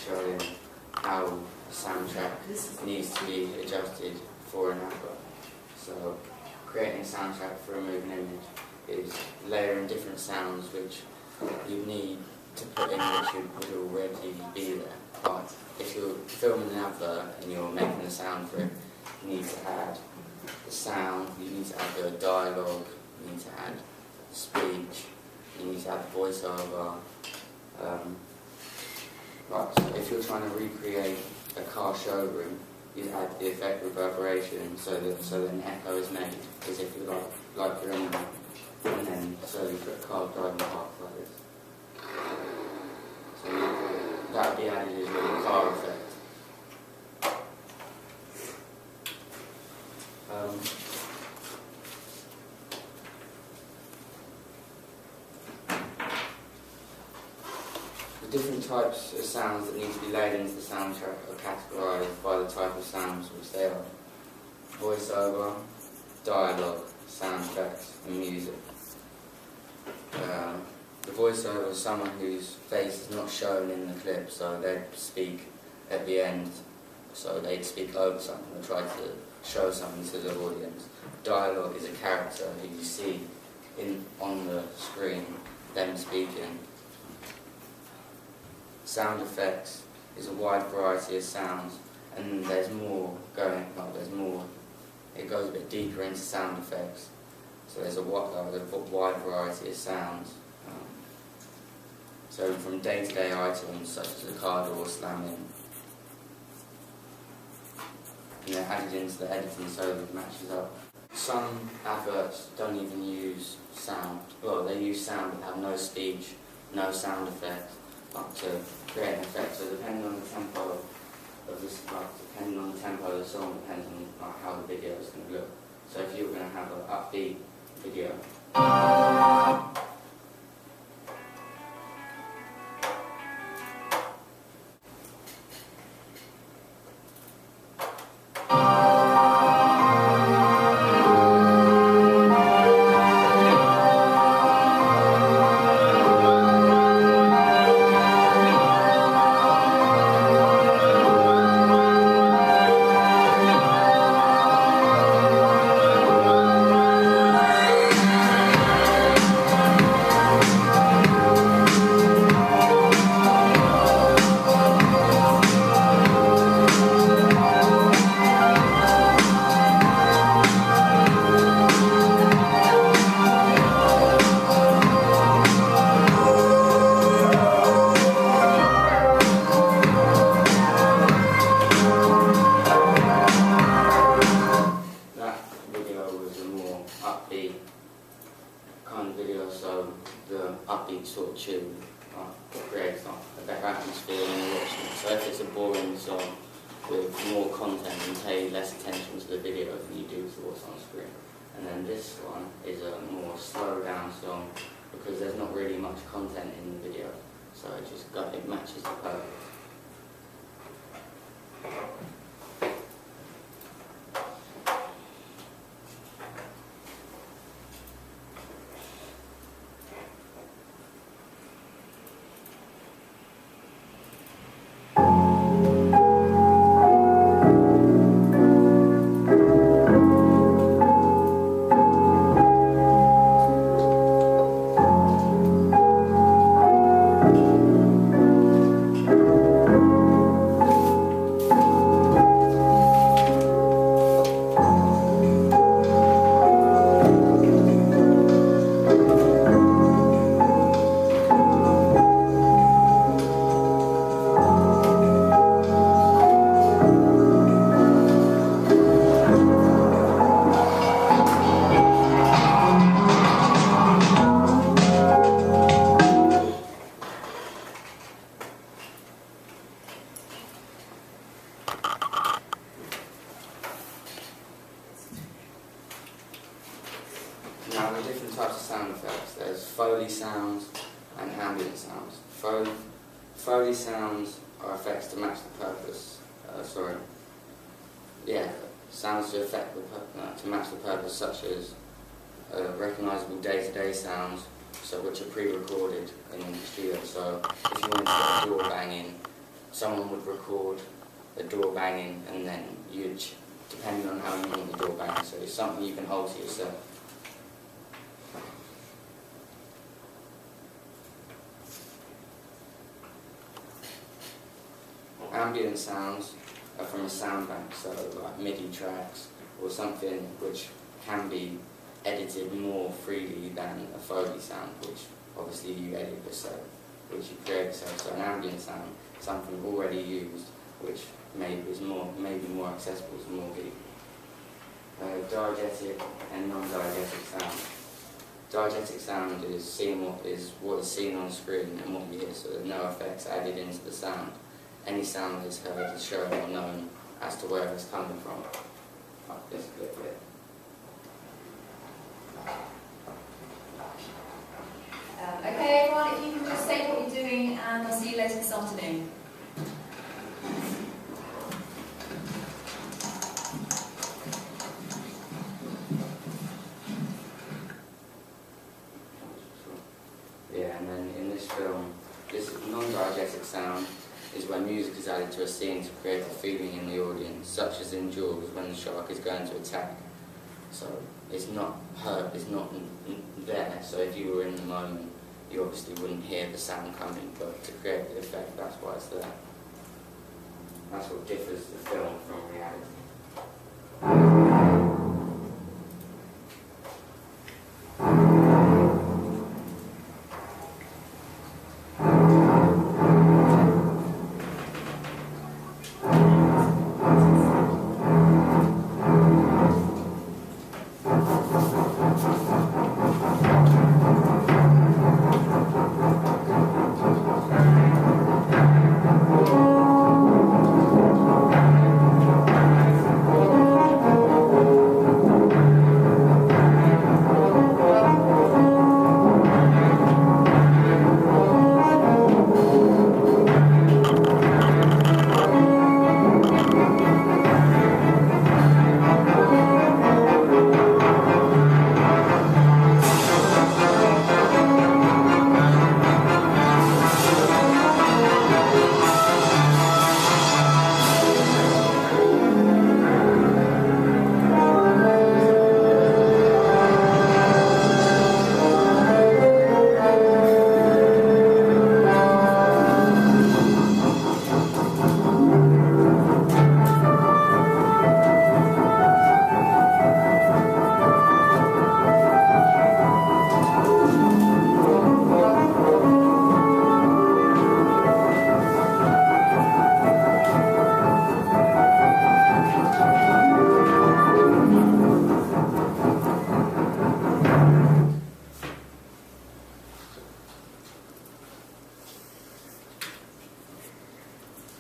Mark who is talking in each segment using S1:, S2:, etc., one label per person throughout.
S1: showing how the soundtrack needs to be adjusted for an advert. So creating a soundtrack for a moving image is layering different sounds which you need to put in which would already be there. Like if you're filming an advert and you're making a sound for it, you need to add the sound, you need to add the dialogue, you need to add speech, you need to add voiceover. Right, so if you're trying to recreate a car showroom, you add the effect reverberation so that an echo is made, as if you're like you're in there. And then so you put a car driving past like this. So that would be added as a car effect. The different types of sounds that need to be laid into the soundtrack are categorised by the type of sounds which they are: voiceover, dialogue, sound effects and music. The voiceover is someone whose face is not shown in the clip, so they'd speak at the end, so they'd speak over something or try to show something to the audience. Dialogue is a character who you see on the screen, them speaking. Sound effects is a wide variety of sounds, and there's more going on. It goes a bit deeper into sound effects. So there's a wide variety of sounds. So from day-to-day items such as a car door slamming, and they're added into the editing so that it matches up. Some adverts don't even use sound. Well, they use sound but have no speech, no sound effect, to create an effect. So depending on the tempo of the song, depends on how the video is going to look. So if you were going to have an upbeat video, sort of tune creates a better atmosphere when you're watching it. So if it's a boring song with more content, you pay less attention to the video than you do to what's on screen. And then this one is a more slow down song because there's not really much content in the video, so it matches the purpose. Now, the different types of sound effects, there's Foley sounds and ambient sounds. Foley sounds are effects to match the purpose. Sounds to match the purpose, such as recognisable day-to-day sounds, which are pre-recorded in the studio. So if you wanted to get a door banging, someone would record the door banging, and then you'd, depending on how you want the door banging, so it's something you can hold to yourself. Ambient sounds are from a sound bank, so like MIDI tracks or something which can be edited more freely than a Foley sound, which obviously you edit yourself, which you create yourself. So an ambient sound, something already used, which maybe is more accessible to more people. Diegetic and non-diegetic sound. Diegetic sound is what is seen on screen and what you hear, so there's no effects added into the sound. Any sound that is heard is shown or known as to where it's coming from. Like this clip here.
S2: Okay, everyone, if you can just say what you're doing, and I'll see you later this afternoon.
S1: Yeah, and then in this film, this non-diegetic sound is when music is added to a scene to create a feeling in the audience, such as in Jaws when the shark is going to attack. So it's not heard, it's not there, so if you were in the moment, you obviously wouldn't hear the sound coming, but to create the effect, that's why it's there. That's what differs the film from reality.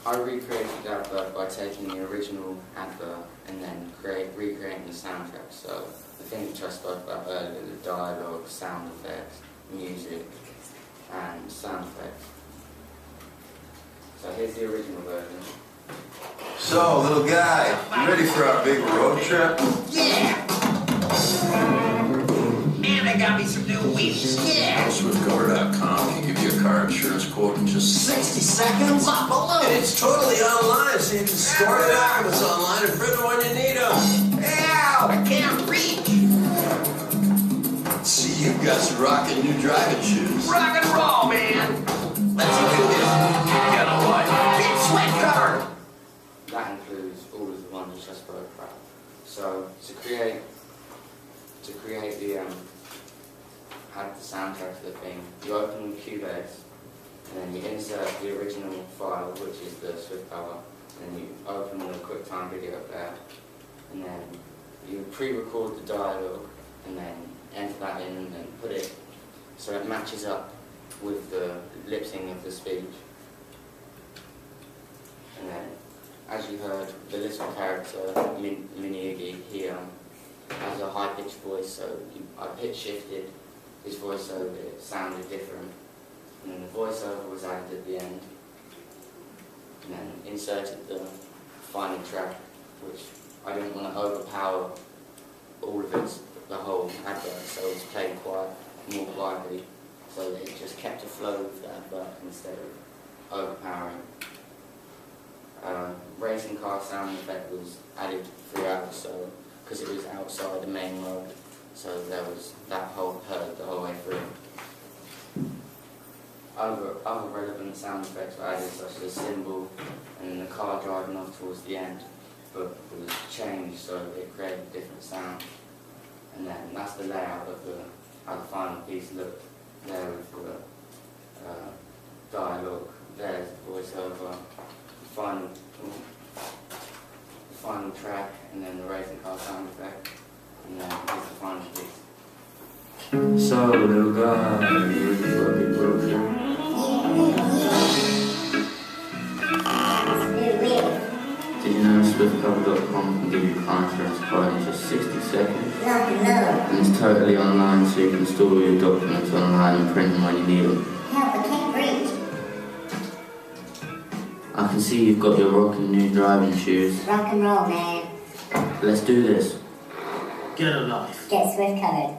S1: I recreated the advert by taking the original advert and then recreating the soundtrack. So the thing which I spoke about earlier, the dialogue, sound effects, music, and sound effects. So here's the original version.
S3: So, little guy, you ready for our big road trip?
S4: Yeah! And I got me some new wheels. Yeah!
S3: SwiftCover.com can give you a car insurance quote in just
S4: 60 seconds? Pop below!
S3: And it's totally online, so you can store your documents online and print them when you need them.
S4: Ow! I can't reach!
S3: See, you've got some rockin' new driving shoes.
S4: Rock and roll, man! Let's do this!
S3: Got a life.
S4: Big sweat car!
S1: That includes all of the ones which I spoke about. So to create the add the soundtrack to the thing, you open Cubase and then you insert the original file, which is the Swift cover, and then you open the QuickTime video player, and then you pre-record the dialogue and then enter that in and then put it so it matches up with the lip sync of the speech. And then, as you heard, the little character, Mini-Iggy, he has a high-pitched voice, so I pitch-shifted his voice so that it sounded different. And then the voiceover was added at the end. And then inserted the final track, which I didn't want to overpower all of it, the whole advert, so it's played more quietly, so that it just kept a flow with the advert instead of overpowering. Racing car sound effect was added throughout, so because it was outside the main road, so there was that whole heard the whole way through. Other relevant sound effects were added, such as a cymbal and the car driving off towards the end, but it was changed so it created a different sound. And then that's the layout of how the final piece looked. There with the dialogue, there's the voiceover, final track, and then the racing car sound effect, and then here's the final piece. So, little guy, you're really broken. Did you know SwiftCover.com can give you car insurance card in just 60 seconds?
S5: No.
S1: And it's totally online, so you can store all your documents online and print them when you need them.
S5: Help, I can't breathe.
S1: I can see you've got your rocking new driving shoes.
S5: Rock and roll, man.
S1: Let's do this.
S4: Get a life.
S5: Get Swift covered.